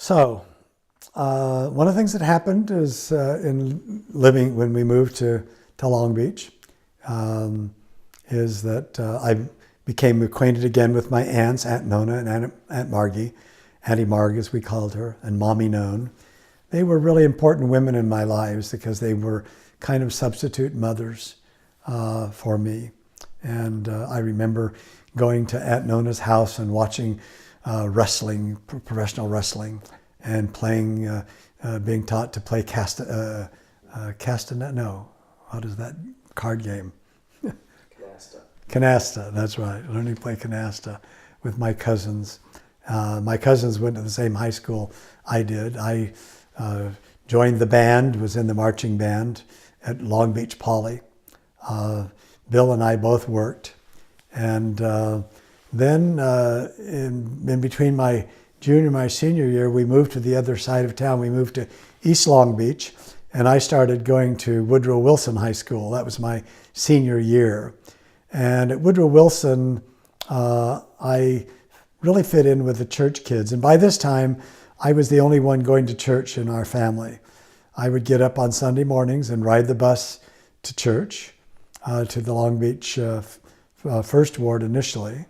So, one of the things that happened is when we moved to Long Beach, um, is that I became acquainted again with my aunts, Aunt Nona and Aunt Margie, Auntie Marg as we called her, and Mommy Known. They were really important women in my lives because they were kind of substitute mothers for me. And I remember going to Aunt Nona's house and watching wrestling, professional wrestling, and being taught to play castanet. No, what is that card game? Canasta. Canasta. That's right. Learning to play canasta with my cousins. My cousins went to the same high school I did. I joined the band, was in the marching band at Long Beach Poly. Bill and I both worked. And then in between my junior and my senior year, we moved to the other side of town. We moved to East Long Beach, and I started going to Woodrow Wilson High School. That was my senior year. And at Woodrow Wilson, I really fit in with the church kids. And by this time, I was the only one going to church in our family. I would get up on Sunday mornings and ride the bus to church, to the Long Beach First Ward initially.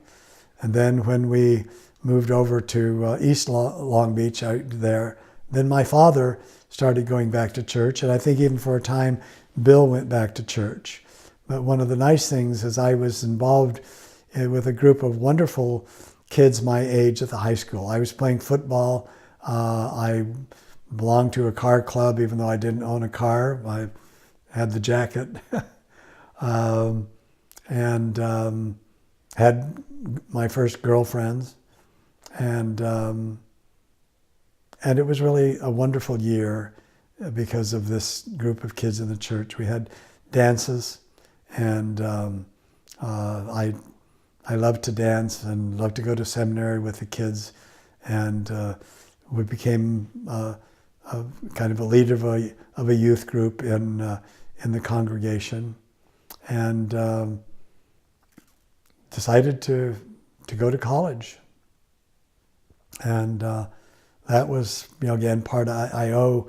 And then when we moved over to East Long Beach out there, then my father started going back to church. And I think even for a time, Bill went back to church. But one of the nice things is I was involved with a group of wonderful kids my age at the high school. I was playing football. I belonged to a car club, even though I didn't own a car. I had the jacket. and had my first girlfriends. And it was really a wonderful year because of this group of kids in the church. We had dances, and I loved to dance and loved to go to seminary with the kids, and we became kind of a leader of a youth group in the congregation, and decided to go to college. And that was, again, part I owe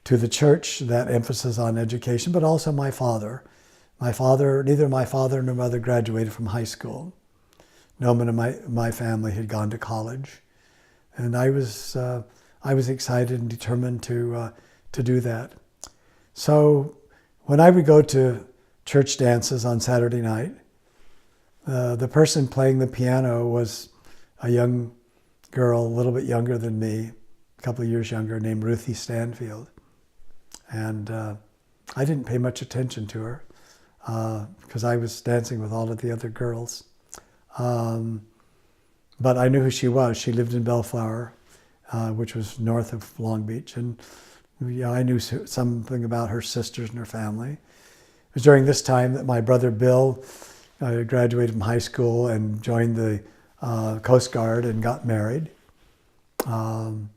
to the church, that emphasis on education, but also my father. Neither my father nor mother graduated from high school. No one in my family had gone to college. And I was excited and determined to do that. So when I would go to church dances on Saturday night, the person playing the piano was a young girl, a little bit younger than me, a couple of years younger, named Ruthie Stanfield. And I didn't pay much attention to her because I was dancing with all of the other girls. But I knew who she was. She lived in Bellflower, which was north of Long Beach. And I knew something about her sisters and her family. It was during this time that my brother Bill graduated from high school and joined the Coast Guard and got married. Then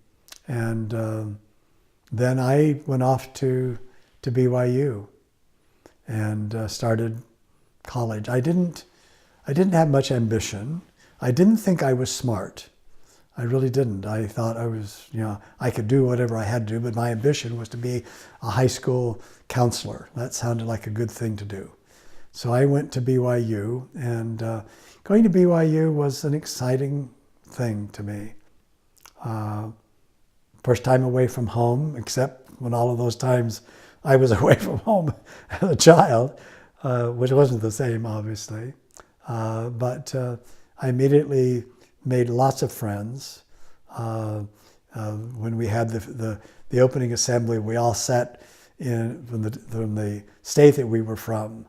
I went off to BYU and started college. I didn't have much ambition. I didn't think I was smart. I really didn't. I thought I was, I could do whatever I had to do, but my ambition was to be a high school counselor. That sounded like a good thing to do. So I went to BYU, and going to BYU was an exciting thing to me. First time away from home, except when all of those times I was away from home as a child, which wasn't the same, obviously. But I immediately made lots of friends. When we had the opening assembly, we all sat in from the state that we were from,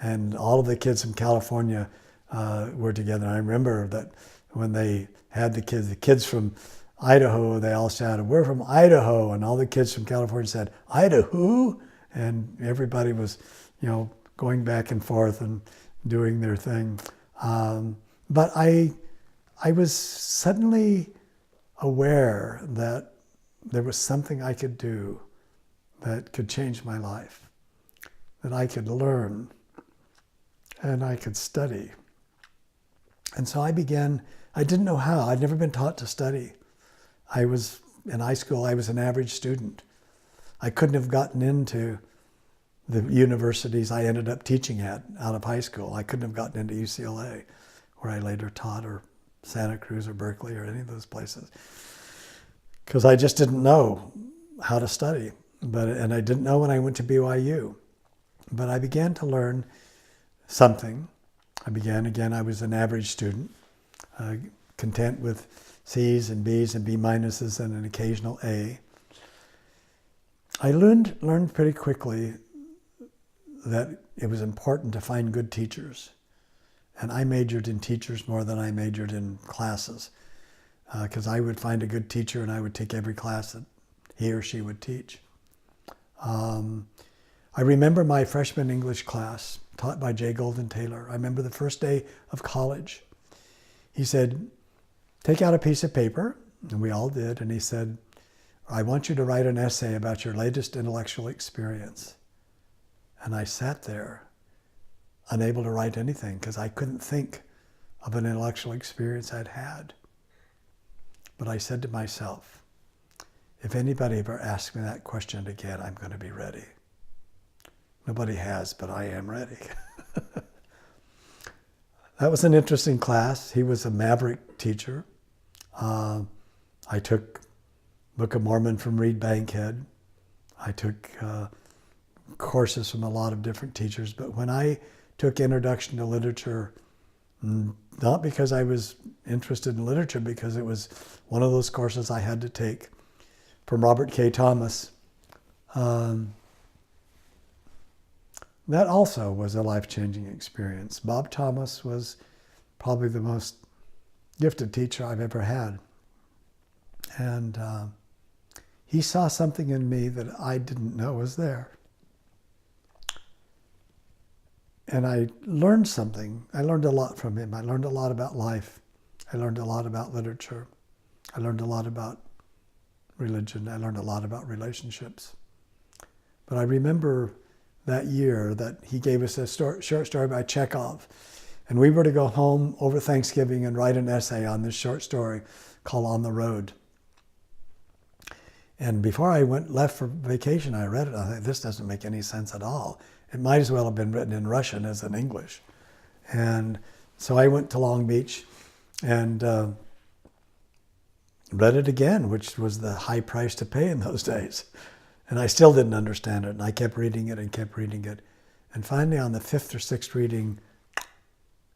and all of the kids from California were together. And I remember that when they had the kids from Idaho, they all shouted, "We're from Idaho," and all the kids from California said, "Idaho?" And everybody was, going back and forth and doing their thing. But I was suddenly aware that there was something I could do that could change my life, that I could learn and I could study. And so I didn't know how. I'd never been taught to study. I was in high school, I was an average student. I couldn't have gotten into the universities I ended up teaching at out of high school. I couldn't have gotten into UCLA, where I later taught, or Santa Cruz or Berkeley or any of those places, because I just didn't know how to study. And I didn't know when I went to BYU. But I began to learn something. I was an average student, content with C's and B's and B minuses and an occasional A. I learned pretty quickly that it was important to find good teachers. And I majored in teachers more than I majored in classes, because I would find a good teacher and I would take every class that he or she would teach. I remember my freshman English class taught by J. Golden Taylor. I remember the first day of college. He said, take out a piece of paper, and we all did, and he said, I want you to write an essay about your latest intellectual experience. And I sat there, unable to write anything, because I couldn't think of an intellectual experience I'd had. But I said to myself, if anybody ever asks me that question again, I'm going to be ready. Nobody has, but I am ready. That was an interesting class. He was a maverick teacher. I took Book of Mormon from Reed Bankhead. I took courses from a lot of different teachers. But when I took Introduction to Literature, not because I was interested in literature, because it was one of those courses I had to take from Robert K. Thomas, that also was a life-changing experience. Bob Thomas was probably the most gifted teacher I've ever had. And he saw something in me that I didn't know was there. And I learned something. I learned a lot from him. I learned a lot about life. I learned a lot about literature. I learned a lot about religion. I learned a lot about relationships. But I remember that year that he gave us a short story by Chekhov. And we were to go home over Thanksgiving and write an essay on this short story called On the Road. And before I left for vacation, I read it. I thought, this doesn't make any sense at all. It might as well have been written in Russian as in English. And so I went to Long Beach and read it again, which was the high price to pay in those days. And I still didn't understand it. And I kept reading it and kept reading it. And finally, on the fifth or sixth reading,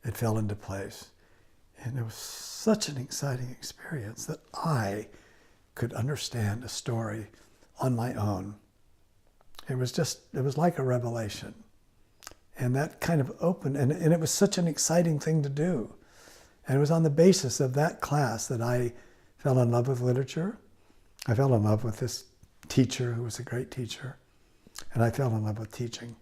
it fell into place. And it was such an exciting experience that I could understand a story on my own. It was like a revelation. And that kind of opened, and it was such an exciting thing to do. And it was on the basis of that class that I fell in love with literature. I fell in love with this teacher who was a great teacher. And I fell in love with teaching.